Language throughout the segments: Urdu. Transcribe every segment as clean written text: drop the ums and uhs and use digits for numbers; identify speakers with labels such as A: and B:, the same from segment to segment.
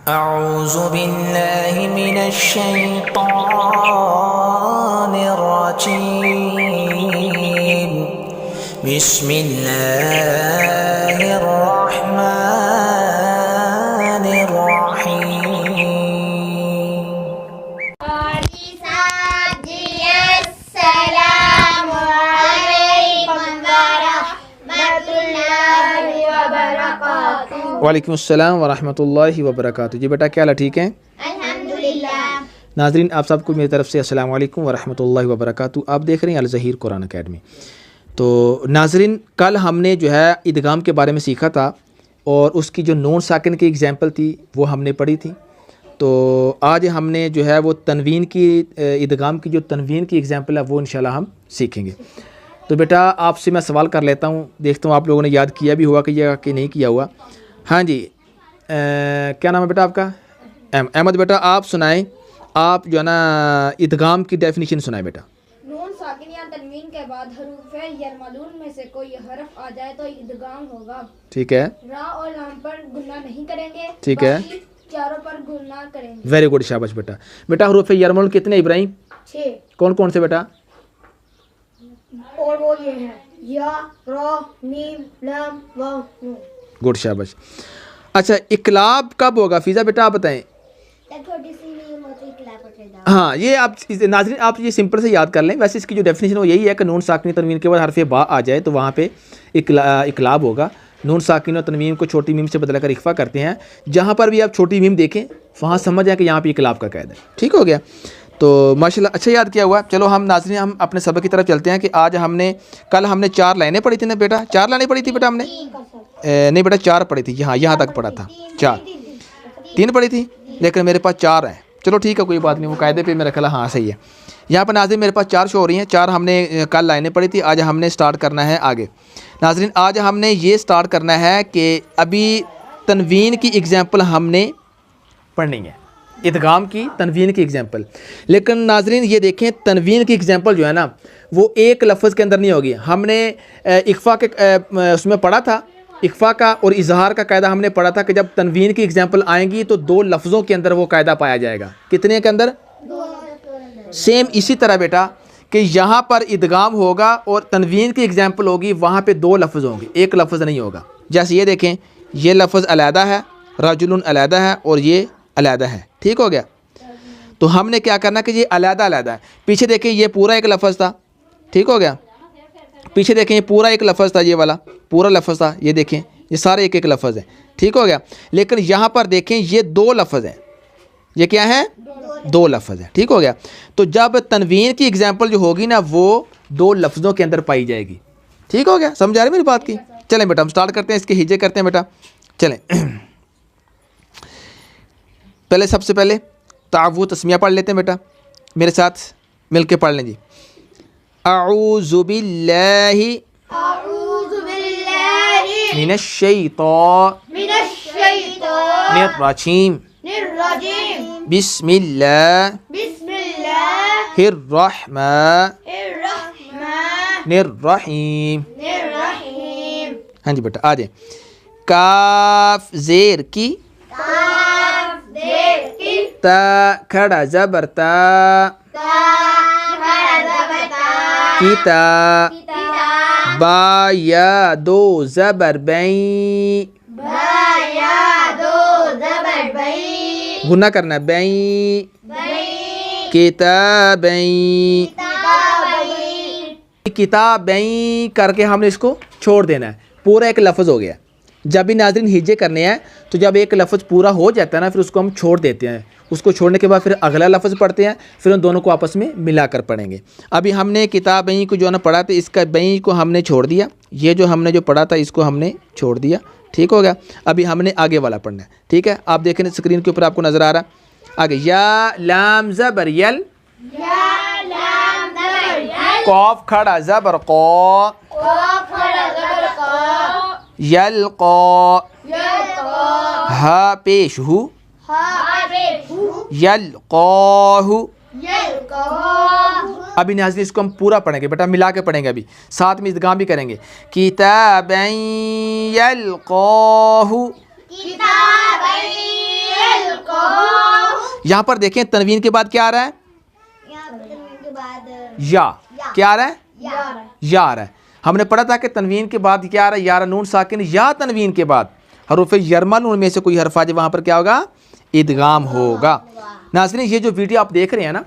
A: أعوذ بالله من الشيطان الرجيم بسم الله الرحمن الرحيم
B: السلام عليكم ورحمة الله وبركاته.
C: وعلیکم السلام ورحمۃ اللہ وبرکاتہ. جی بیٹا کیا حال ہے؟ ٹھیک ہیں
B: الحمدللہ.
C: ناظرین، آپ سب کو میری طرف سے السلام علیکم ورحمۃ اللہ وبرکاتہ. آپ دیکھ رہے ہیں الظہیر قرآن اکیڈمی. تو ناظرین، کل ہم نے جو ہے ادغام کے بارے میں سیکھا تھا اور اس کی جو نون ساکن کی ایگزامپل تھی وہ ہم نے پڑھی تھی. تو آج ہم نے جو ہے وہ تنوین کی ادغام کی جو تنوین کی ایگزامپل ہے وہ انشاءاللہ ہم سیکھیں گے. تو بیٹا آپ سے میں سوال کر لیتا ہوں، دیکھتا ہوں آپ لوگوں نے یاد کیا بھی ہوا کہ نہیں کیا ہوا. ہاں جی، کیا نام ہے بیٹا آپ کا؟ احمد. بیٹا آپ سنائیں، آپ جو ہے نا ادغام کی ڈیفینیشن سنائیں بیٹا.
D: نون ساکن یا تنوین کے بعد حروف یرملون میں سے کوئی حرف آ جائے تو ادغام ہوگا.
C: ٹھیک ہے،
D: را اور لام پر گننا نہیں کریں گے.
C: ٹھیک ہے،
D: باقی چاروں پر گننا کریں گے.
C: ویری گڈ، شاباش بیٹا. بیٹا حروف یرملون کتنے ابراہیم؟
D: 6.
C: کون کون سے بیٹا؟
D: اور وہ یہ ہیں یا، را، میم، لام، واو، نون.
C: گڈ، شاباش. اچھا، اقلاب کب ہوگا فیضا بیٹا آپ بتائیں.
B: چھوٹی سی نیم ہوتی اقلاب اور اقلاب.
C: ہاں، یہ آپ ناظرین آپ یہ سمپل سے یاد کر لیں. ویسے اس کی جو ڈیفینیشن وہ یہی ہے کہ نون ساکنی تنوین کے بعد حرف با آ جائے تو وہاں پہ اقلاب ہوگا. نون ساکن اور تنوین کو چھوٹی میم سے بدل کر اخفا کرتے ہیں. جہاں پر بھی آپ چھوٹی میم دیکھیں وہاں سمجھ جائیں کہ یہاں پہ اقلاب کا قید ہے. ٹھیک ہو گیا؟ تو ماشاءاللہ اچھا یاد کیا ہوا. چلو ہم ناظرین ہم اپنے سبق کی طرف چلتے ہیں کہ آج کل ہم نے 4 لائنیں پڑھی تھیں نا بیٹا. 4 لائنیں پڑھی تھی بیٹا ہم نے؟ نہیں بیٹا 4 پڑھی تھی. یہاں تک پڑھا تھا. 3 پڑھی تھی لیکن میرے پاس 4 ہیں. چلو ٹھیک ہے، کوئی بات نہیں، وہ قاعدے پہ میرا خیال ہاں صحیح ہے. یہاں پر ناظرین میرے پاس 4 شو ہو رہی ہیں. 4 ہم نے کل لائنیں پڑھی تھی. آج ہم نے سٹارٹ کرنا ہے آگے. ناظرین آج ہم نے یہ سٹارٹ کرنا ہے کہ ابھی تنوین کی ایگزامپل ہم نے پڑھنی ہے، ادغام کی تنوین کی ایگزامپل. لیکن ناظرین یہ دیکھیں تنوین کی ایگزامپل جو ہے نا وہ ایک لفظ کے اندر نہیں ہوگی. ہم نے اخفا کے اس میں پڑھا تھا، اخفا کا اور اظہار کا قاعدہ ہم نے پڑھا تھا کہ جب تنوین کی ایگزامپل آئیں گی تو 2 لفظوں کے اندر وہ قاعدہ پایا جائے گا. کتنے کے اندر؟
B: 2.
C: سیم اسی طرح بیٹا کہ یہاں پر ادغام ہوگا اور تنوین کی ایگزامپل ہوگی وہاں پہ 2 لفظ ہوں گے، ایک لفظ نہیں ہوگا. جیسے یہ دیکھیں، یہ لفظ علیحدہ ہے، رجل علیحدہ ہے اور یہ علیحدہ ہے. ٹھیک ہو گیا؟ تو ہم نے کیا کرنا کہ یہ علیحدہ علیحدہ ہے. پیچھے دیکھیں یہ پورا ایک لفظ تھا. ٹھیک ہو گیا؟ پیچھے دیکھیں یہ پورا ایک لفظ تھا، یہ والا پورا لفظ تھا. یہ دیکھیں یہ سارے ایک لفظ ہیں. ٹھیک ہو گیا؟ لیکن یہاں پر دیکھیں یہ 2 لفظ ہیں. یہ کیا ہیں؟ 2 لفظ ہیں. ٹھیک ہو گیا؟ تو جب تنوین کی ایگزامپل جو ہوگی نا وہ 2 لفظوں کے اندر پائی جائے گی. ٹھیک ہو گیا؟ سمجھ آ رہی میری بات کی؟ چلیں بیٹا ہم سٹارٹ کرتے ہیں، اس کے ہجے کرتے ہیں بیٹا. چلیں پہلے سب سے پہلے تعوذ تسمیہ پڑھ لیتے ہیں بیٹا، میرے ساتھ مل کے پڑھ لیں جی. اعوذ باللہ من الشیطان الرجیم بسم اللہ الرحمن الرحیم. ہاں جی بیٹا آ جائیں. کاف زیر کی، تا کھڑا زبر تا، کتا، با یا 2 زبر بین، گناہ کرنا بین، کتابین، کتابین کر کے ہم نے اس کو چھوڑ دینا ہے. پورا ایک لفظ ہو گیا. جب بھی ناظرین ہجے کرنے ہیں تو جب ایک لفظ پورا ہو جاتا ہے نا پھر اس کو ہم چھوڑ دیتے ہیں. اس کو چھوڑنے کے بعد پھر اگلا لفظ پڑھتے ہیں، پھر ان دونوں کو آپس میں ملا کر پڑھیں گے. ابھی ہم نے کتابیں کو جو ہے نا پڑھا تھا، اس کا بین کو ہم نے چھوڑ دیا. یہ جو ہم نے جو پڑھا تھا اس کو ہم نے چھوڑ دیا. ٹھیک ہو گیا؟ ابھی ہم نے آگے والا پڑھنا ہے. ٹھیک ہے؟ آپ دیکھیں اسکرین کے اوپر آپ کو نظر آ رہا آگے. یا لام زبر یل، قاف کھڑا زبر قا، یلقا، ہا پیش ہو، یلقاہ. ابھی ناظرین اس کو ہم پورا پڑھیں گے بیٹا، ملا کے پڑھیں گے. ابھی ساتھ میں ادغام بھی کریں گے. کتابً یلقاہ، یہاں پر دیکھیں تنوین کے بعد کیا آ رہا ہے؟
B: یہاں پہ تنوین کے بعد
C: یا. کیا آ رہا ہے؟
B: یا.
C: یا آ رہا ہے. ہم نے پڑھا تھا کہ تنوین کے بعد کیا آ رہا ہے؟ یا آ رہا ہے. نون ساکن یا تنوین کے بعد حروف یرمل ان میں سے کوئی حرف آ جائے وہاں پر کیا ہوگا؟ ادغام ہوگا. ناظرین یہ جو ویڈیو آپ دیکھ رہے ہیں نا،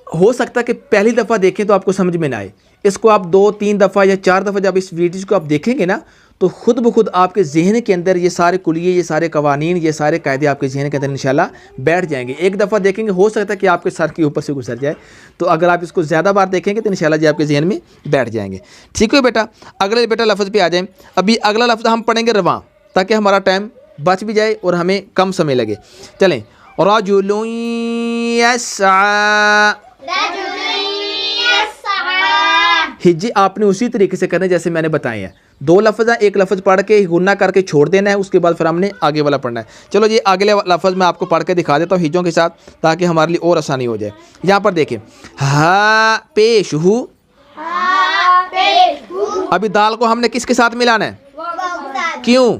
C: ہو سکتا ہے کہ پہلی دفعہ دیکھیں تو آپ کو سمجھ میں نہ آئے. اس کو آپ 2-3 دفعہ یا 4 دفعہ جب اس ویڈیو کو آپ دیکھیں گے نا تو خود بخود آپ کے ذہن کے اندر یہ سارے کلیے، یہ سارے قوانین، یہ سارے قاعدے آپ کے ذہن کے اندر انشاءاللہ بیٹھ جائیں گے. ایک دفعہ دیکھیں گے ہو سکتا ہے کہ آپ کے سر کے اوپر سے گزر جائے، تو اگر آپ اس کو زیادہ بار دیکھیں گے تو انشاءاللہ جی آپ کے ذہن میں بیٹھ جائیں گے. ٹھیک ہے بیٹا، اگلے بیٹا لفظ پہ آ جائیں. ابھی اگلا لفظ ہم پڑھیں گے رواں، تاکہ ہمارا ٹائم بچ بھی جائے اور ہمیں کم سمے لگے. چلیں. رجل یسعی. ہجے آپ نے اسی طریقے سے کرنا ہے جیسے میں نے بتائے ہیں. 2 لفظ ہیں، ایک لفظ پڑھ کے غنہ کر کے چھوڑ دینا ہے، اس کے بعد پھر ہم نے آگے والا پڑھنا ہے. چلو یہ اگلے لفظ میں آپ کو پڑھ کے دکھا دیتا ہوں ہجوں کے ساتھ تاکہ ہمارے لیے اور آسانی ہو جائے. یہاں پر دیکھیں ہا پیش ہو. ابھی دال کو ہم نے کس کے ساتھ ملانا ہے؟ کیوں؟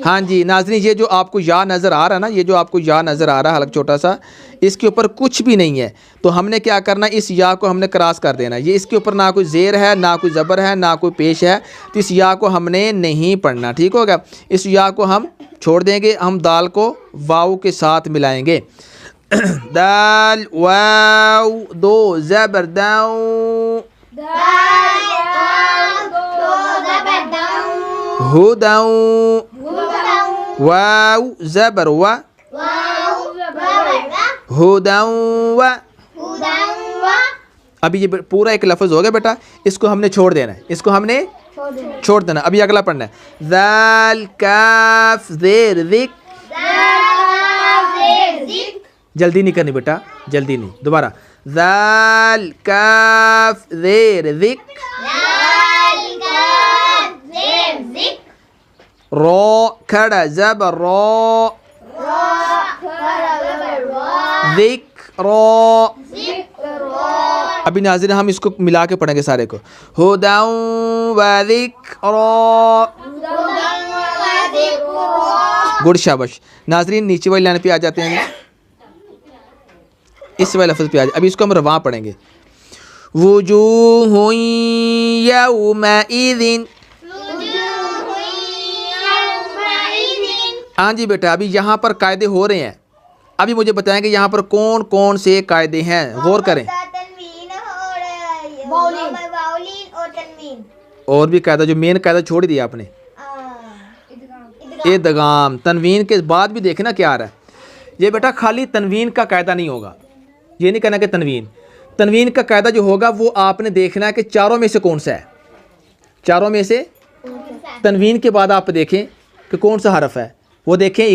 C: ہاں جی ناظرین، یہ جو آپ کو یا نظر آ رہا ہے نا، یہ جو آپ کو یا نظر آ رہا ہے حلق چھوٹا سا، اس کے اوپر کچھ بھی نہیں ہے. تو ہم نے کیا کرنا ہے؟ اس یا کو ہم نے کراس کر دینا. یہ اس کے اوپر نہ کوئی زیر ہے، نہ کوئی زبر ہے، نہ کوئی پیش ہے، تو اس یا کو ہم نے نہیں پڑھنا. ٹھیک ہوگا؟ اس یا کو ہم چھوڑ دیں گے. ہم دال کو واو کے ساتھ ملائیں گے. دال واو 2 زبر داؤ. ہداؤ واو زبر و ہداؤ. ابھی یہ پورا ایک لفظ ہو گیا بیٹا، اس کو ہم نے چھوڑ دینا ہے، اس کو ہم نے چھوڑ دینا. ابھی اگلا پڑھنا ہے. ذال کاف زیر ذک. جلدی نہیں کرنی بیٹا، جلدی نہیں. دوبارہ. ذال کاف زیر ذک. رو کھڑا زبر رو. ذک رو. ابھی ناظرین ہم اس کو ملا کے پڑھیں گے سارے کو. ہداؤ و ذکر. گڈ شاباش. ناظرین نیچے والی لائن پہ آ جاتے ہیں، اس والے لفظ پہ آ جائے. ابھی اس کو ہم رواں پڑھیں گے. وجوہ یومئذ. ہاں جی بیٹا، ابھی یہاں پر قاعدے ہو رہے ہیں. ابھی مجھے بتائیں کہ یہاں پر کون کون سے قاعدے ہیں، غور کریں. اور بھی قاعدہ، جو مین قاعدہ چھوڑ دیا آپ نے، ادغام. تنوین کے بعد بھی دیکھنا کیا آ رہا ہے. یہ بیٹا خالی تنوین کا قاعدہ نہیں ہوگا، یہ نہیں کہنا کہ تنوین کا قاعدہ جو ہوگا وہ آپ نے دیکھنا ہے کہ چاروں میں سے کون سا ہے. چاروں میں سے تنوین کے بعد آپ دیکھیں کہ کون سا حرف ہے. وہ دیکھیں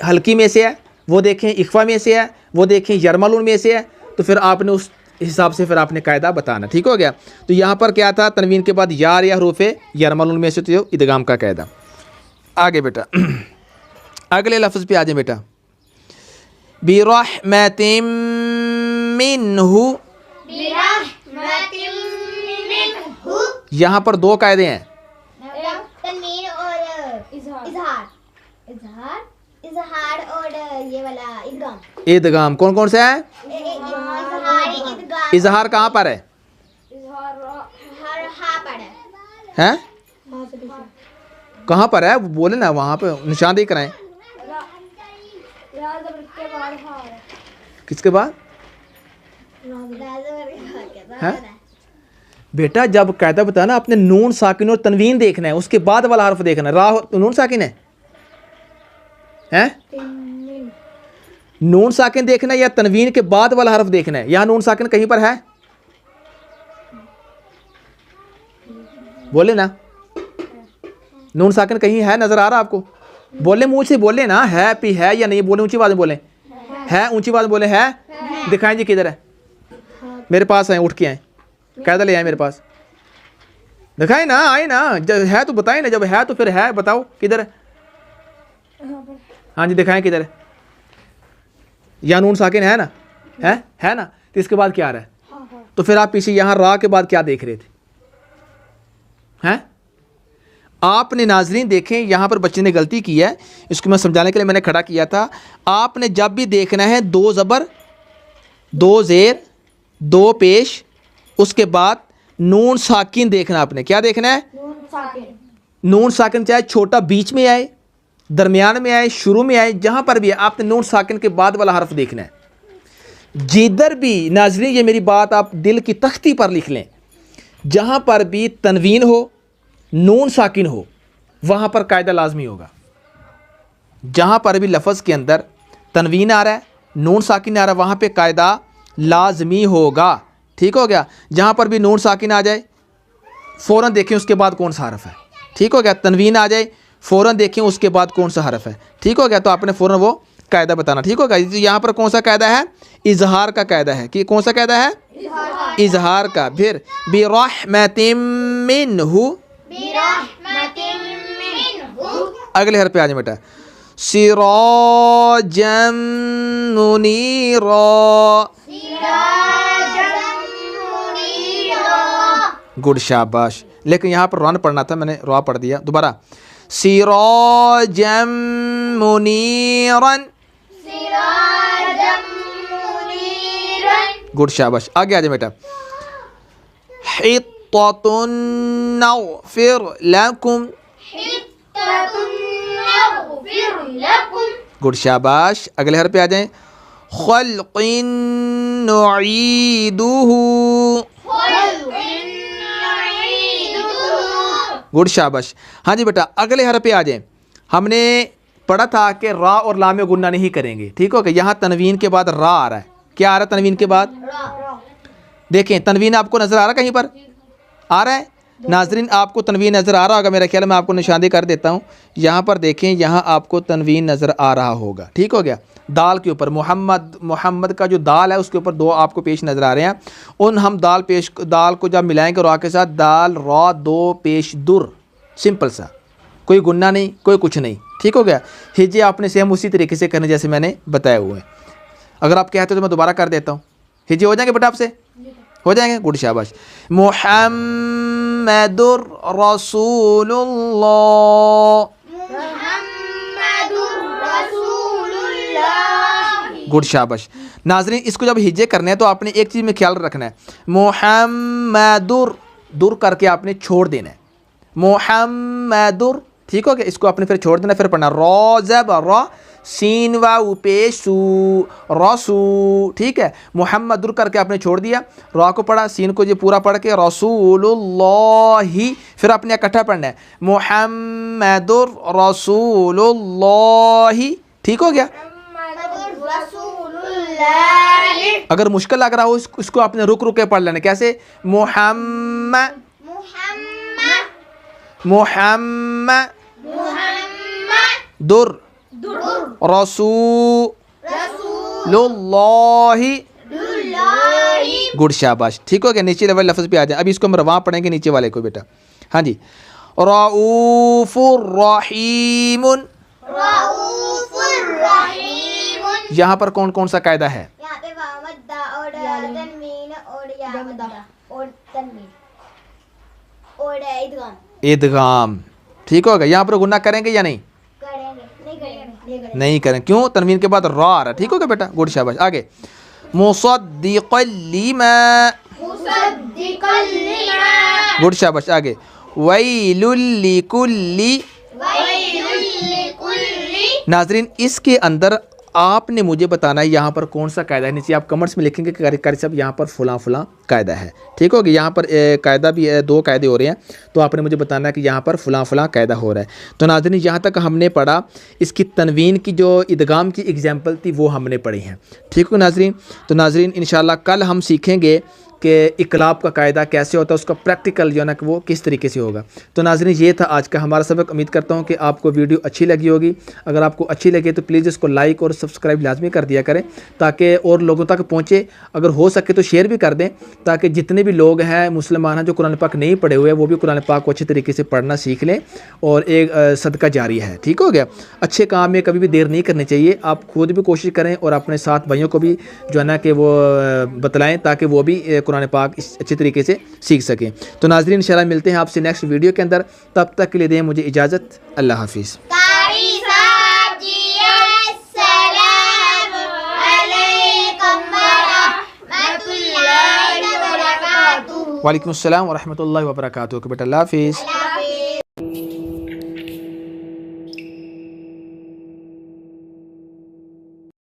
C: ہلکی میں سے ہے، وہ دیکھیں اخفا میں سے ہے، وہ دیکھیں یرملون میں سے ہے. تو پھر آپ نے اس حساب سے پھر آپ نے قاعدہ بتانا. ٹھیک ہو گیا؟ تو یہاں پر کیا تھا؟ تنوین کے بعد یا حروف یرملون میں سے تو ادغام کا قاعدہ. آگے بیٹا اگلے لفظ پہ آ جائیں بیٹا. برحمت منہ. یہاں پر 2 قاعدے ہیں.
B: تنوین اور اظہار اور یہ والا ادغام.
C: ادغام کون کون سا ہے؟ اظہار کہاں پر ہے؟ ہیں کہاں پر ہے؟ بولے نا، وہاں پہ نشاندہی کرائیں. کس کے بعد؟ بیٹا جب قاعدہ بتانا آپ نے نون ساکن اور تنوین دیکھنا ہے، اس کے بعد والا حرف دیکھنا ہے. راہ نون ساکن ہے، نون ساکن دیکھنا ہے یا تنوین کے بعد والا حرف دیکھنا ہے؟ یہاں نون ساکن کہیں پر ہے؟ بولے نا، نون ساکن کہیں ہے؟ نظر آ رہا آپ کو؟ بولے منہ سے بولے نا، ہے پی ہے یا نہیں؟ بولے اونچی آواز میں بولیں. ہے اونچی آواز بولے. ہے دکھائیں جی کدھر ہے؟ میرے پاس آئیں، اٹھ کے آئیں، قاعدہ لے آئیں میرے پاس. دکھائیں نا، آئیں نا. جب ہے تو بتائیں نا، جب ہے تو پھر ہے بتاؤ کدھر ہے. ہاں جی دکھائیں کدھر ہے. یا نون ساکن ہے نا؟ ہے نا؟ تو اس کے بعد کیا آ رہا ہے؟ تو پھر آپ پیچھے یہاں را کے بعد کیا دیکھ رہے تھے؟ ہیں آپ نے ناظرین دیکھیں یہاں پر بچے نے غلطی کی ہے, اس کو میں سمجھانے کے لیے میں نے کھڑا کیا تھا. آپ نے جب بھی دیکھنا ہے 2 زبر 2 زیر 2 پیش, اس کے بعد نون ساکن دیکھنا. آپ نے کیا دیکھنا ہے؟
D: نون ساکن.
C: نون ساکن چاہے چھوٹا بیچ میں آئے, درمیان میں آئے, شروع میں آئے, جہاں پر بھی ہے آپ نے نون ساکن کے بعد والا حرف دیکھنا ہے. جدھر بھی ناظرین یہ میری بات آپ دل کی تختی پر لکھ لیں, جہاں پر بھی تنوین ہو نون ساکن ہو وہاں پر قاعدہ لازمی ہوگا. جہاں پر بھی لفظ کے اندر تنوین آ رہا ہے نون ساکن آ رہا ہے وہاں پہ قاعدہ لازمی ہوگا. ٹھیک ہو گیا؟ جہاں پر بھی نون ساکن آ جائے فوراً دیکھیں اس کے بعد کون سا حرف ہے. ٹھیک ہو گیا؟ تنوین آ جائے فوراً دیکھیں اس کے بعد کون سا حرف ہے. ٹھیک ہو گیا؟ تو آپ نے فوراً وہ قاعدہ بتانا. ٹھیک ہوگا؟ یہاں پر کون سا قاعدہ ہے؟ اظہار کا قاعدہ ہے. کہ کون سا قاعدہ ہے؟ اظہار کا. پھر برحمت منہ, اگلے حرف پہ آ جائیں بیٹا. سراجا منیرا, گڈ شاباش. لیکن یہاں پر رون پڑھنا تھا, میں نے را پڑھ دیا. دوبارہ سراجا منیرا, گڈ شاباش. آگے آ جائیں بیٹا. حطۃ نغفر لکم, گڈ شاباش. اگلے حرف پہ آ جائیں. خلق نعیدہ, گڈ شاباش. ہاں جی بیٹا اگلے حرف پہ آ جائیں. ہم نے پڑھا تھا کہ را اور لام میں گنہ نہیں کریں گے. ٹھیک ہو کہ یہاں تنوین کے بعد را آ رہا ہے. کیا آ رہا ہے تنوین کے بعد؟ دیکھیں تنوین آپ کو نظر آ رہا ہے, کہیں پر آ رہا ہے ناظرین؟ آپ کو تنوین نظر آ رہا ہوگا میرا خیال ہے. میں آپ کو نشاندہی کر دیتا ہوں. یہاں پر دیکھیں یہاں آپ کو تنوین نظر آ رہا ہوگا. ٹھیک ہو گیا؟ دال کے اوپر محمد کا جو دال ہے اس کے اوپر 2 آپ کو پیش نظر آ رہے ہیں. ان ہم دال کو جب ملائیں گے را کے ساتھ, دال را 2 پیش در, سمپل سا, کوئی گنہ نہیں کوئی کچھ نہیں. ٹھیک ہو گیا؟ ہجے آپ نے سیم اسی طریقے سے کرنے جیسے میں نے بتایا ہوئے ہیں. اگر آپ کہتے ہو تو میں دوبارہ کر دیتا ہوں. ہجے ہو جائیں گے بیٹا آپ سے؟ ہو جائیں گے. گڈ شاباش. محمد رسول اللہ, گڈ شاباش. ناظرین اس کو جب ہجے کرنے ہیں تو آپ نے ایک چیز میں خیال رکھنا ہے, محمد در کر کے آپ نے چھوڑ دینا ہے. محمد, ٹھیک ہو گیا؟ اس کو آپ نے پھر چھوڑ دینا. پھر پڑھنا را زبر را سین واو پیش سو, رسو. ٹھیک ہے؟ محمد در کر کے آپ نے چھوڑ دیا, را کو پڑھا, سین کو یہ پورا پڑھ کے رسول اللہ, پھر آپ نے اکٹھا پڑھنا ہے محمد رسول اللہ. ٹھیک ہو گیا؟ اگر مشکل لگ رہا ہو اس کو آپ نے رک کے پڑھ لینا. کیسے؟ محمد در رسول اللہ, گڈ شاباش. ٹھیک ہو گیا؟ نیچے لیول لفظ پہ آ جائیں. ابھی اس کو ہم رواں پڑھیں گے نیچے والے کو بیٹا. ہاں جی. رؤوف الرحیم, یہاں پر کون کون سا قاعدہ ہے؟
B: یہاں پہ واو مدہ اور تنوین اور یا مدہ اور تنوین اور ادغام.
C: ادغام. ٹھیک ہوگا؟ یہاں پر گناہ کریں گے یا نہیں؟
B: کریں گے.
C: نہیں کریں. کیوں؟ تنوین کے بعد را آ رہا ہے. ٹھیک ہوگا بیٹا؟ گڈ شاباش. آگے. مصدقا لما, گڈ شاباش. آگے. ویل لکل, ناظرین اس کے اندر آپ نے مجھے بتانا ہے یہاں پر کون سا قاعدہ ہے. نیچے آپ کمنٹس میں لکھیں گے کہ قاری صاحب یہاں پر فلاں فلاں قاعدہ ہے. ٹھیک ہوگا؟ یہاں پر قاعدہ بھی ہے, 2 قاعدے ہو رہے ہیں, تو آپ نے مجھے بتانا ہے کہ یہاں پر فلاں فلاں قاعدہ ہو رہا ہے. تو ناظرین یہاں تک ہم نے پڑھا, اس کی تنوین کی جو ادغام کی ایگزامپل تھی وہ ہم نے پڑھی ہیں. ٹھیک ہو ناظرین؟ تو ناظرین انشاءاللہ کل ہم سیکھیں گے کہ اقلاب کا قاعدہ کیسے ہوتا ہے, اس کا پریکٹیکل جو ہے نا کہ وہ کس طریقے سے ہوگا. تو ناظرین یہ تھا آج کا ہمارا سبق. امید کرتا ہوں کہ آپ کو ویڈیو اچھی لگی ہوگی. اگر آپ کو اچھی لگے تو پلیز اس کو لائک اور سبسکرائب لازمی کر دیا کریں تاکہ اور لوگوں تک پہنچے. اگر ہو سکے تو شیئر بھی کر دیں تاکہ جتنے بھی لوگ ہیں مسلمان ہیں جو قرآن پاک نہیں پڑھے ہوئے وہ بھی قرآن پاک کو اچھے طریقے سے پڑھنا سیکھ لیں, اور ایک صدقہ جاری ہے. ٹھیک ہو گیا؟ اچھے کام میں کبھی بھی دیر نہیں کرنی چاہیے. آپ خود بھی کوشش کریں اور اپنے ساتھ بھائیوں کو بھی جو ہے نا کہ وہ بتلائیں تاکہ وہ بھی قرآن پاک اچھے طریقے سے سیکھ سکیں. تو ناظرین انشاءاللہ ملتے ہیں آپ سے نیکسٹ ویڈیو کے اندر. تب تک کے لیے دیں مجھے اجازت. اللہ حافظ.
B: قاری صاحب جی السلام علیکم ورحمۃ اللہ وبرکاتہ.
C: وعلیکم السلام ورحمۃ اللہ وبرکاتہ. بیٹا اللہ حافظ.